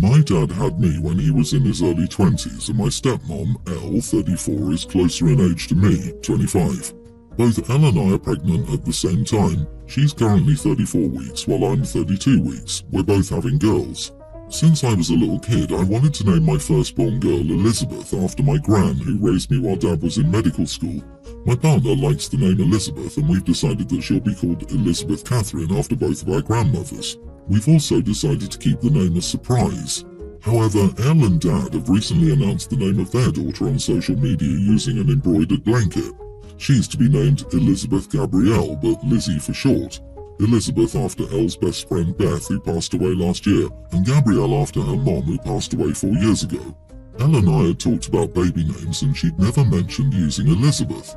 My dad had me when he was in his early 20s, and my stepmom, Elle, 34, is closer in age to me, 25. Both Elle and I are pregnant at the same time. She's currently 34 weeks, while I'm 32 weeks. We're both having girls. Since I was a little kid, I wanted to name my firstborn girl Elizabeth after my gran, who raised me while Dad was in medical school. My partner likes the name Elizabeth, and we've decided that she'll be called Elizabeth Catherine after both of our grandmothers. We've also decided to keep the name a surprise. However, Elle and Dad have recently announced the name of their daughter on social media using an embroidered blanket. She's to be named Elizabeth Gabrielle, but Lizzie for short. Elizabeth after Elle's best friend Beth, who passed away last year, and Gabrielle after her mom, who passed away 4 years ago. Elle and I had talked about baby names, and she'd never mentioned using Elizabeth.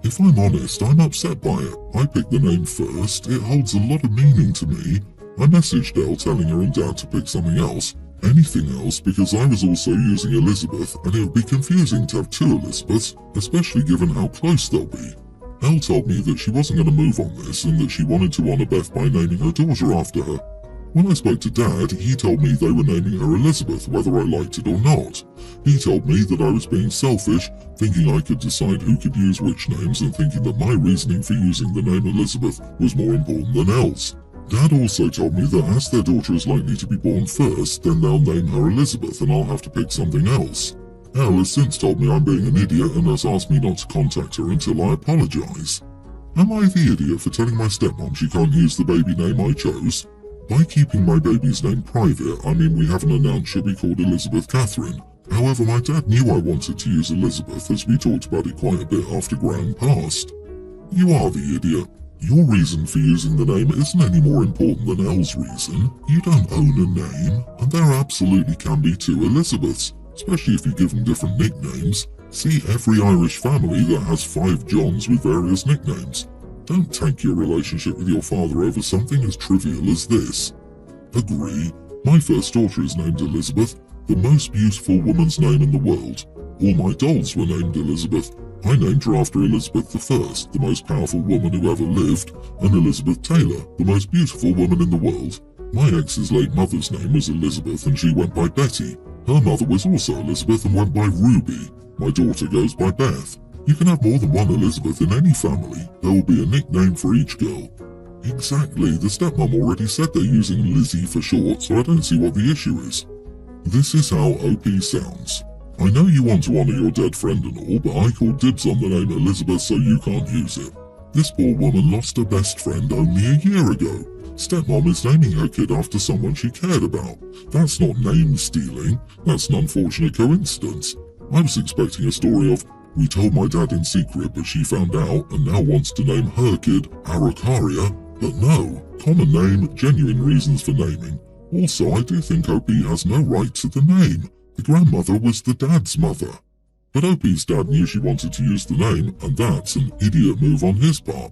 If I'm honest, I'm upset by it. I picked the name first. It holds a lot of meaning to me. I messaged Elle telling her and Dad to pick something else, anything else, because I was also using Elizabeth, and it would be confusing to have two Elizabeths, especially given how close they'll be. Elle told me that she wasn't going to move on this, and that she wanted to honour Beth by naming her daughter after her. When I spoke to Dad, he told me they were naming her Elizabeth, whether I liked it or not. He told me that I was being selfish, thinking I could decide who could use which names, and thinking that my reasoning for using the name Elizabeth was more important than Elle's. Dad also told me that as their daughter is likely to be born first, then they'll name her Elizabeth and I'll have to pick something else. Elle has since told me I'm being an idiot and has asked me not to contact her until I apologise. Am I the idiot for telling my stepmom she can't use the baby name I chose? By keeping my baby's name private, I mean we haven't announced she'll be called Elizabeth Catherine. However, my dad knew I wanted to use Elizabeth, as we talked about it quite a bit after Gran passed. You are the idiot. Your reason for using the name isn't any more important than Elle's reason. You don't own a name, and there absolutely can be two Elizabeths, especially if you give them different nicknames. See every Irish family that has 5 Johns with various nicknames. Don't tank your relationship with your father over something as trivial as this. Agree. My first daughter is named Elizabeth, the most beautiful woman's name in the world. All my dolls were named Elizabeth. I named her after Elizabeth I, the most powerful woman who ever lived, and Elizabeth Taylor, the most beautiful woman in the world. My ex's late mother's name was Elizabeth and she went by Betty. Her mother was also Elizabeth and went by Ruby. My daughter goes by Beth. You can have more than one Elizabeth in any family. There will be a nickname for each girl. Exactly, the stepmom already said they're using Lizzie for short, so I don't see what the issue is. This is how OP sounds. I know you want to honour your dead friend and all, but I called dibs on the name Elizabeth, so you can't use it. This poor woman lost her best friend only a year ago. Stepmom is naming her kid after someone she cared about. That's not name stealing, that's an unfortunate coincidence. I was expecting a story of, we told my dad in secret but she found out and now wants to name her kid Araucaria, but no, common name, genuine reasons for naming. Also, I do think OP has no right to the name. The grandmother was the dad's mother. But OP's dad knew she wanted to use the name, and that's an idiot move on his part.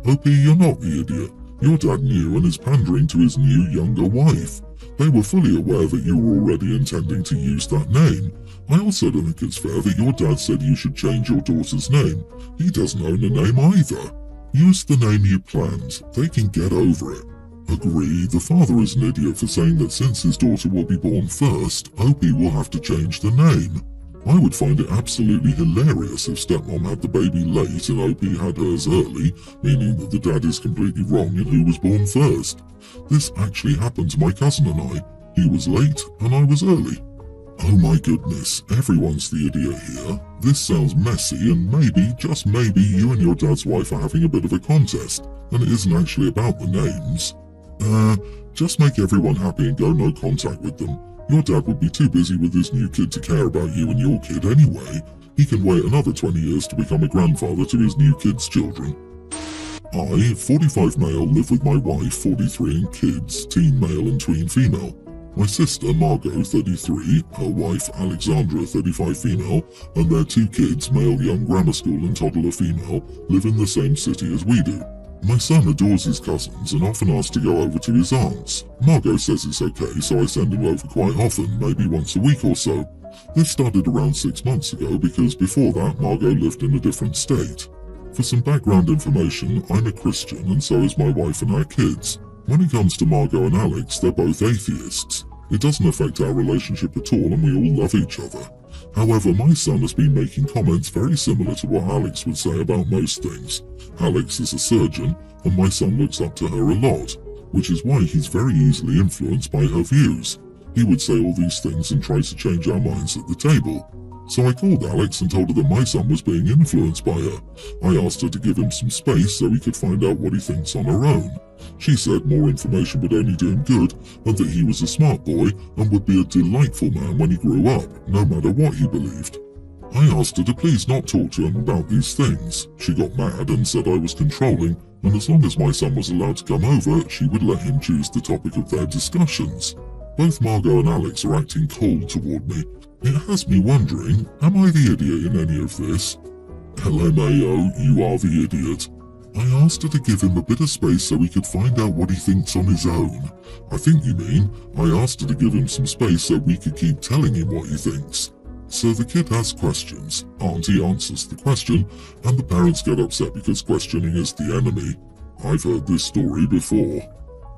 OP, you're not the idiot. Your dad knew and is pandering to his new, younger wife. They were fully aware that you were already intending to use that name. I also don't think it's fair that your dad said you should change your daughter's name. He doesn't own a name either. Use the name you planned. They can get over it. Agree, the father is an idiot for saying that since his daughter will be born first, OP will have to change the name. I would find it absolutely hilarious if stepmom had the baby late and OP had hers early, meaning that the dad is completely wrong in who was born first. This actually happened to my cousin and I. He was late and I was early. Oh my goodness, everyone's the idiot here. This sounds messy and maybe, just maybe, you and your dad's wife are having a bit of a contest, and it isn't actually about the names. Just make everyone happy and go no contact with them. Your dad would be too busy with his new kid to care about you and your kid anyway. He can wait another 20 years to become a grandfather to his new kid's children. I, 45 male, live with my wife, 43, and kids, teen male and tween female. My sister, Margot, 33, her wife, Alexandra, 35 female, and their 2 kids, male young grammar school and toddler female, live in the same city as we do. My son adores his cousins and often asks to go over to his aunts. Margot says it's okay, so I send him over quite often, maybe once a week or so. This started around 6 months ago because before that Margot lived in a different state. For some background information, I'm a Christian and so is my wife and our kids. When it comes to Margot and Alex, they're both atheists. It doesn't affect our relationship at all and we all love each other. However, my son has been making comments very similar to what Alex would say about most things. Alex is a surgeon and my son looks up to her a lot, which is why he's very easily influenced by her views. He would say all these things and try to change our minds at the table. So I called Alex and told her that my son was being influenced by her. I asked her to give him some space so he could find out what he thinks on her own. She said more information would only do him good and that he was a smart boy and would be a delightful man when he grew up, no matter what he believed. I asked her to please not talk to him about these things. She got mad and said I was controlling, and as long as my son was allowed to come over, she would let him choose the topic of their discussions. Both Margot and Alex are acting cold toward me. It has me wondering, am I the idiot in any of this? LMAO, you are the idiot. I asked her to give him a bit of space so he could find out what he thinks on his own. I think you mean, I asked her to give him some space so we could keep telling him what he thinks. So the kid has questions, Auntie answers the question, and the parents get upset because questioning is the enemy. I've heard this story before.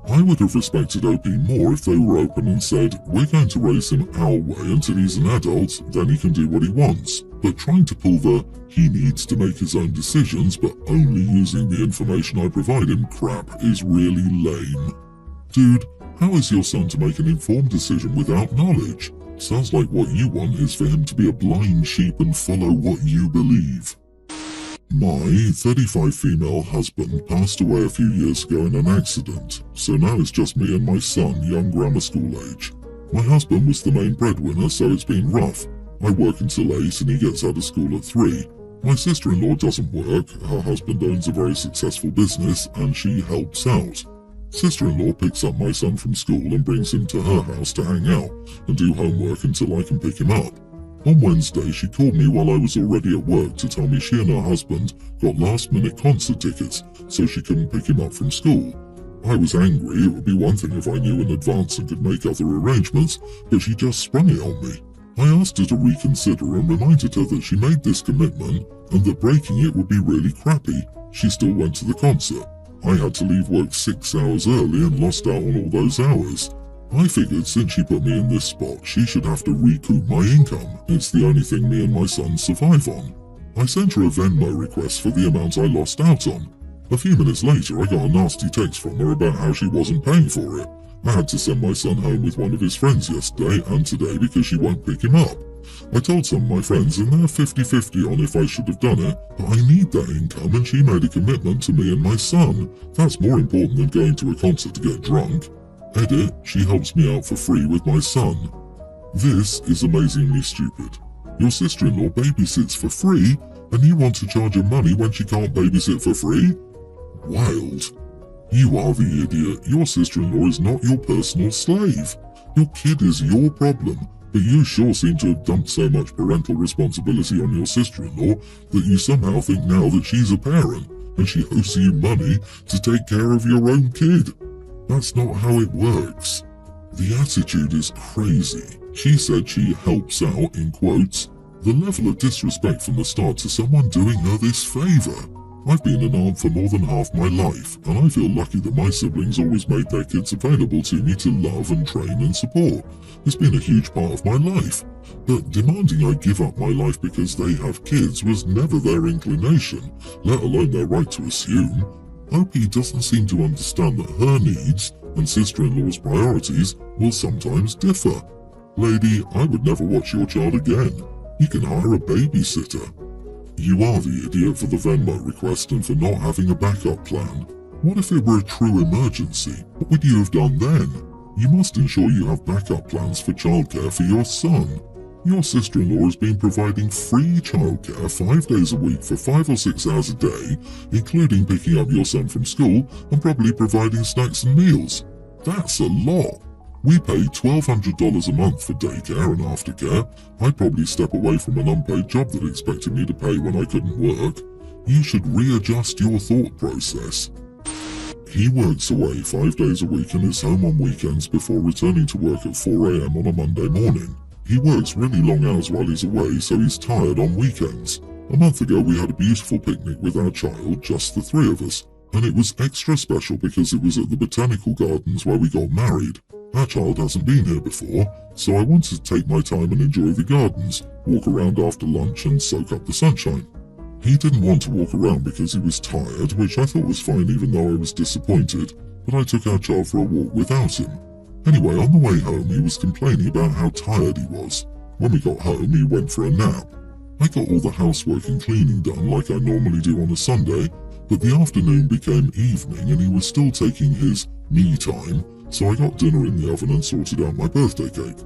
I would have respected OP more if they were open and said, we're going to raise him our way until he's an adult, then he can do what he wants. But trying to pull the, he needs to make his own decisions but only using the information I provide him crap is really lame. Dude, how is your son to make an informed decision without knowledge? Sounds like what you want is for him to be a blind sheep and follow what you believe. My 35 female husband passed away a few years ago in an accident, so now it's just me and my son, young grammar school age. My husband was the main breadwinner, so it's been rough. I work until 8 and he gets out of school at 3. My sister-in-law doesn't work, her husband owns a very successful business and she helps out. Sister-in-law picks up my son from school and brings him to her house to hang out and do homework until I can pick him up. On Wednesday, she called me while I was already at work to tell me she and her husband got last-minute concert tickets, so she couldn't pick him up from school. I was angry. It would be one thing if I knew in advance and could make other arrangements, but she just sprung it on me. I asked her to reconsider and reminded her that she made this commitment and that breaking it would be really crappy. She still went to the concert. I had to leave work 6 hours early and lost out on all those hours. I figured since she put me in this spot, she should have to recoup my income. It's the only thing me and my son survive on. I sent her a Venmo request for the amount I lost out on. A few minutes later, I got a nasty text from her about how she wasn't paying for it. I had to send my son home with one of his friends yesterday and today because she won't pick him up. I told some of my friends and they're 50-50 on if I should have done it, but I need that income and she made a commitment to me and my son. That's more important than going to a concert to get drunk. Edit, she helps me out for free with my son. This is amazingly stupid. Your sister-in-law babysits for free, and you want to charge her money when she can't babysit for free? Wild. You are the idiot. Your sister-in-law is not your personal slave. Your kid is your problem, but you sure seem to have dumped so much parental responsibility on your sister-in-law that you somehow think now that she's a parent, and she owes you money to take care of your own kid. That's not how it works. The attitude is crazy. She said she helps out, in quotes. The level of disrespect from the start to someone doing her this favor. I've been an aunt for more than half my life, and I feel lucky that my siblings always made their kids available to me to love and train and support. It's been a huge part of my life. But demanding I give up my life because they have kids was never their inclination, let alone their right to assume. OP doesn't seem to understand that her needs and sister-in-law's priorities will sometimes differ. Lady, I would never watch your child again. You can hire a babysitter. You are the idiot for the Venmo request and for not having a backup plan. What if it were a true emergency? What would you have done then? You must ensure you have backup plans for childcare for your son. Your sister-in-law has been providing free childcare 5 days a week for 5 or 6 hours a day, including picking up your son from school and probably providing snacks and meals. That's a lot. We pay $1,200 a month for daycare and aftercare. I'd probably step away from an unpaid job that expected me to pay when I couldn't work. You should readjust your thought process. He works away 5 days a week and is home on weekends before returning to work at 4 AM on a Monday morning. He works really long hours while he's away, so he's tired on weekends. A month ago we had a beautiful picnic with our child, just the 3 of us, and it was extra special because it was at the botanical gardens where we got married. Our child hasn't been here before, so I wanted to take my time and enjoy the gardens, walk around after lunch and soak up the sunshine. He didn't want to walk around because he was tired, which I thought was fine even though I was disappointed, but I took our child for a walk without him. Anyway, on the way home he was complaining about how tired he was. When we got home he went for a nap. I got all the housework and cleaning done like I normally do on a Sunday, but the afternoon became evening and he was still taking his me time, so I got dinner in the oven and sorted out my birthday cake.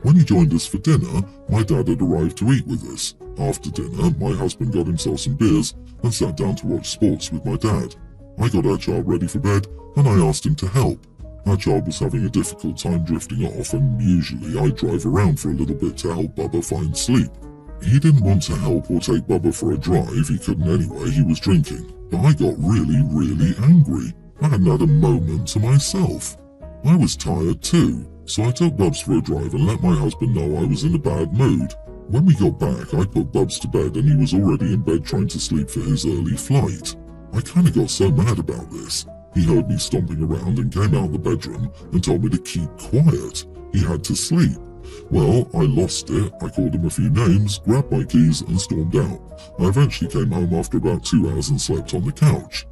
When he joined us for dinner, my dad had arrived to eat with us. After dinner, my husband got himself some beers and sat down to watch sports with my dad. I got our child ready for bed and I asked him to help. Our child was having a difficult time drifting off, and usually I drive around for a little bit to help Bubba find sleep. He didn't want to help or take Bubba for a drive, he couldn't anyway, he was drinking. But I got really angry. I hadn't had a moment to myself. I was tired too, so I took Bubs for a drive and let my husband know I was in a bad mood. When we got back, I put Bubs to bed and he was already in bed trying to sleep for his early flight. I kinda got so mad about this. He heard me stomping around and came out of the bedroom and told me to keep quiet. He had to sleep. Well, I lost it. I called him a few names, grabbed my keys and stormed out. I eventually came home after about 2 hours and slept on the couch.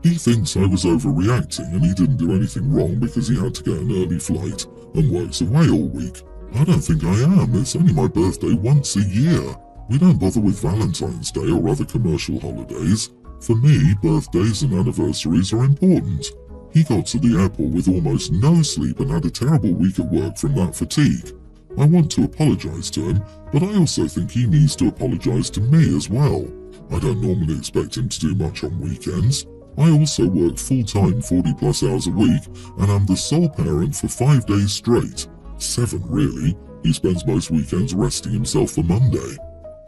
He thinks I was overreacting and he didn't do anything wrong because he had to get an early flight and works away all week. I don't think I am. It's only my birthday once a year. We don't bother with Valentine's Day or other commercial holidays. For me, birthdays and anniversaries are important. He got to the airport with almost no sleep and had a terrible week at work from that fatigue. I want to apologise to him, but I also think he needs to apologise to me as well. I don't normally expect him to do much on weekends. I also work full-time 40+ hours a week and am the sole parent for 5 days straight. 7 really. He spends most weekends resting himself for Monday.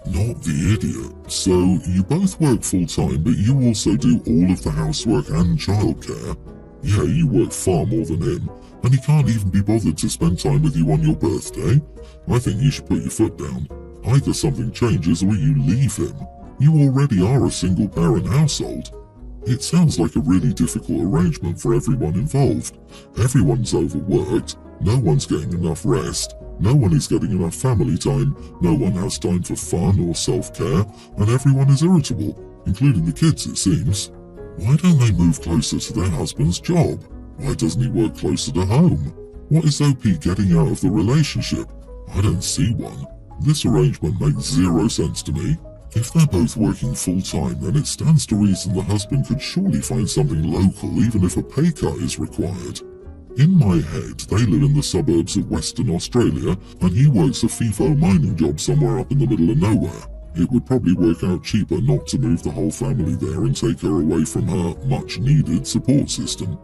Not the idiot. So you both work full-time, but you also do all of the housework and childcare. Yeah, you work far more than him, and he can't even be bothered to spend time with you on your birthday. I think you should put your foot down. Either something changes or you leave him. You already are a single-parent household. It sounds like a really difficult arrangement for everyone involved. Everyone's overworked, no one's getting enough rest, no one is getting enough family time, no one has time for fun or self-care, and everyone is irritable, including the kids it seems. Why don't they move closer to their husband's job? Why doesn't he work closer to home? What is OP getting out of the relationship? I don't see one. This arrangement makes zero sense to me. If they're both working full-time, then it stands to reason the husband could surely find something local even if a pay cut is required. In my head, they live in the suburbs of Western Australia and he works a FIFO mining job somewhere up in the middle of nowhere. It would probably work out cheaper not to move the whole family there and take her away from her much-needed support system.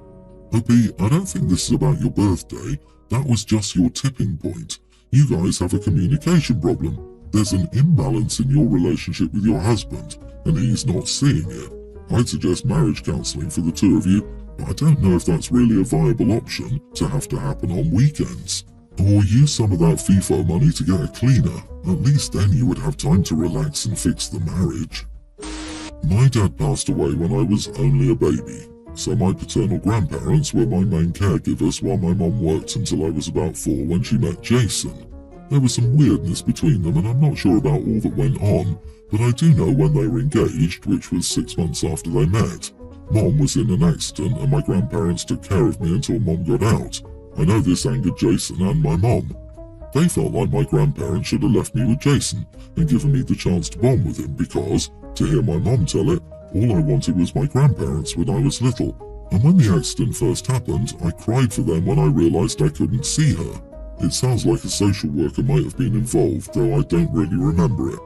OP, I don't think this is about your birthday. That was just your tipping point. You guys have a communication problem. There's an imbalance in your relationship with your husband, and he's not seeing it. I'd suggest marriage counselling for the two of you, but I don't know if that's really a viable option to have to happen on weekends. Or use some of that FIFO money to get a cleaner. At least then you would have time to relax and fix the marriage. My dad passed away when I was only a baby, so my paternal grandparents were my main caregivers while my mom worked until I was about 4 when she met Jason. There was some weirdness between them and I'm not sure about all that went on, but I do know when they were engaged, which was 6 months after they met. Mom was in an accident and my grandparents took care of me until Mom got out. I know this angered Jason and my mom. They felt like my grandparents should have left me with Jason and given me the chance to bond with him because, to hear my mom tell it, all I wanted was my grandparents when I was little. And when the accident first happened, I cried for them when I realised I couldn't see her. It sounds like a social worker might have been involved, though I don't really remember it.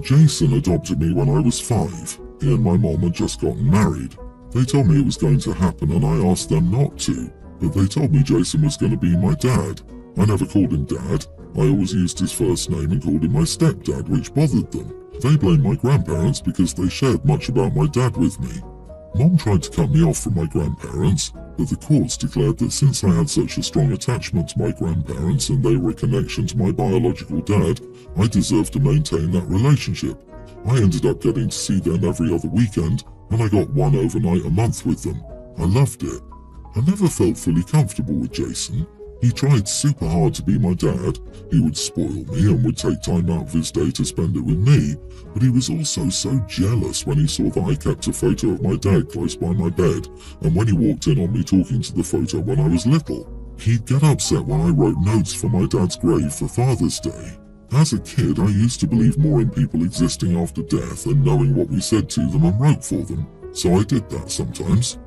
Jason adopted me when I was 5. He and my mom had just gotten married. They told me it was going to happen and I asked them not to, but they told me Jason was going to be my dad. I never called him Dad. I always used his first name and called him my stepdad, which bothered them. They blamed my grandparents because they shared much about my dad with me. Mom tried to cut me off from my grandparents, but the courts declared that since I had such a strong attachment to my grandparents and they were a connection to my biological dad, I deserved to maintain that relationship. I ended up getting to see them every other weekend, and I got one overnight a month with them. I loved it. I never felt fully comfortable with Jason. He tried super hard to be my dad. He would spoil me and would take time out of his day to spend it with me, but he was also so jealous when he saw that I kept a photo of my dad close by my bed, and when he walked in on me talking to the photo when I was little. He'd get upset when I wrote notes for my dad's grave for Father's Day. As a kid, I used to believe more in people existing after death and knowing what we said to them and wrote for them, so I did that sometimes.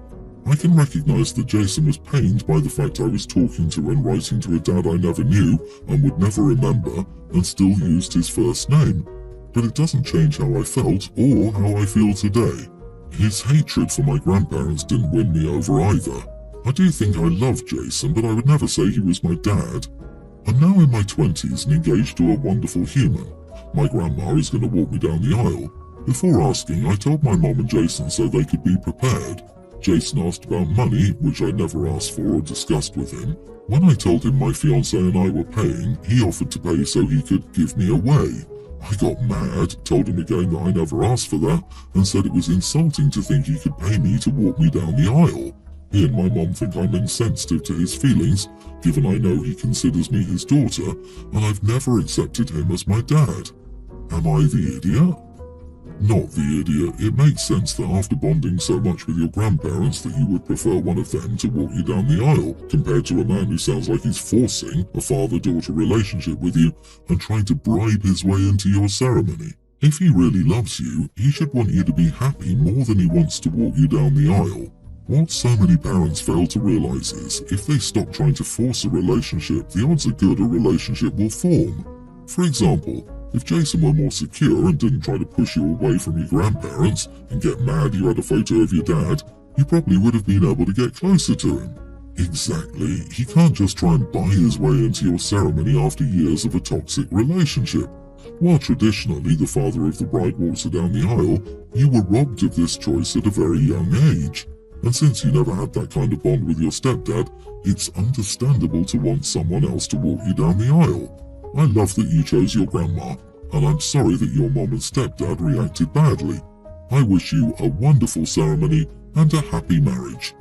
I can recognize that Jason was pained by the fact I was talking to and writing to a dad I never knew and would never remember and still used his first name. But it doesn't change how I felt or how I feel today. His hatred for my grandparents didn't win me over either. I do think I love Jason, but I would never say he was my dad. I'm now in my 20s and engaged to a wonderful human. My grandma is going to walk me down the aisle. Before asking, I told my mom and Jason so they could be prepared. Jason asked about money, which I never asked for or discussed with him. When I told him my fiancée and I were paying, he offered to pay so he could give me away. I got mad, told him again that I never asked for that, and said it was insulting to think he could pay me to walk me down the aisle. He and my mom think I'm insensitive to his feelings, given I know he considers me his daughter, and I've never accepted him as my dad. Am I the idiot? Not the idiot. It makes sense that after bonding so much with your grandparents that you would prefer one of them to walk you down the aisle, compared to a man who sounds like he's forcing a father-daughter relationship with you and trying to bribe his way into your ceremony. If he really loves you, he should want you to be happy more than he wants to walk you down the aisle. What so many parents fail to realize is, if they stop trying to force a relationship, the odds are good a relationship will form. For example, if Jason were more secure and didn't try to push you away from your grandparents and get mad you had a photo of your dad, you probably would have been able to get closer to him. Exactly, he can't just try and buy his way into your ceremony after years of a toxic relationship. While traditionally the father of the bride walks her down the aisle, you were robbed of this choice at a very young age. And since you never had that kind of bond with your stepdad, it's understandable to want someone else to walk you down the aisle. I love that you chose your grandma, and I'm sorry that your mom and stepdad reacted badly. I wish you a wonderful ceremony and a happy marriage.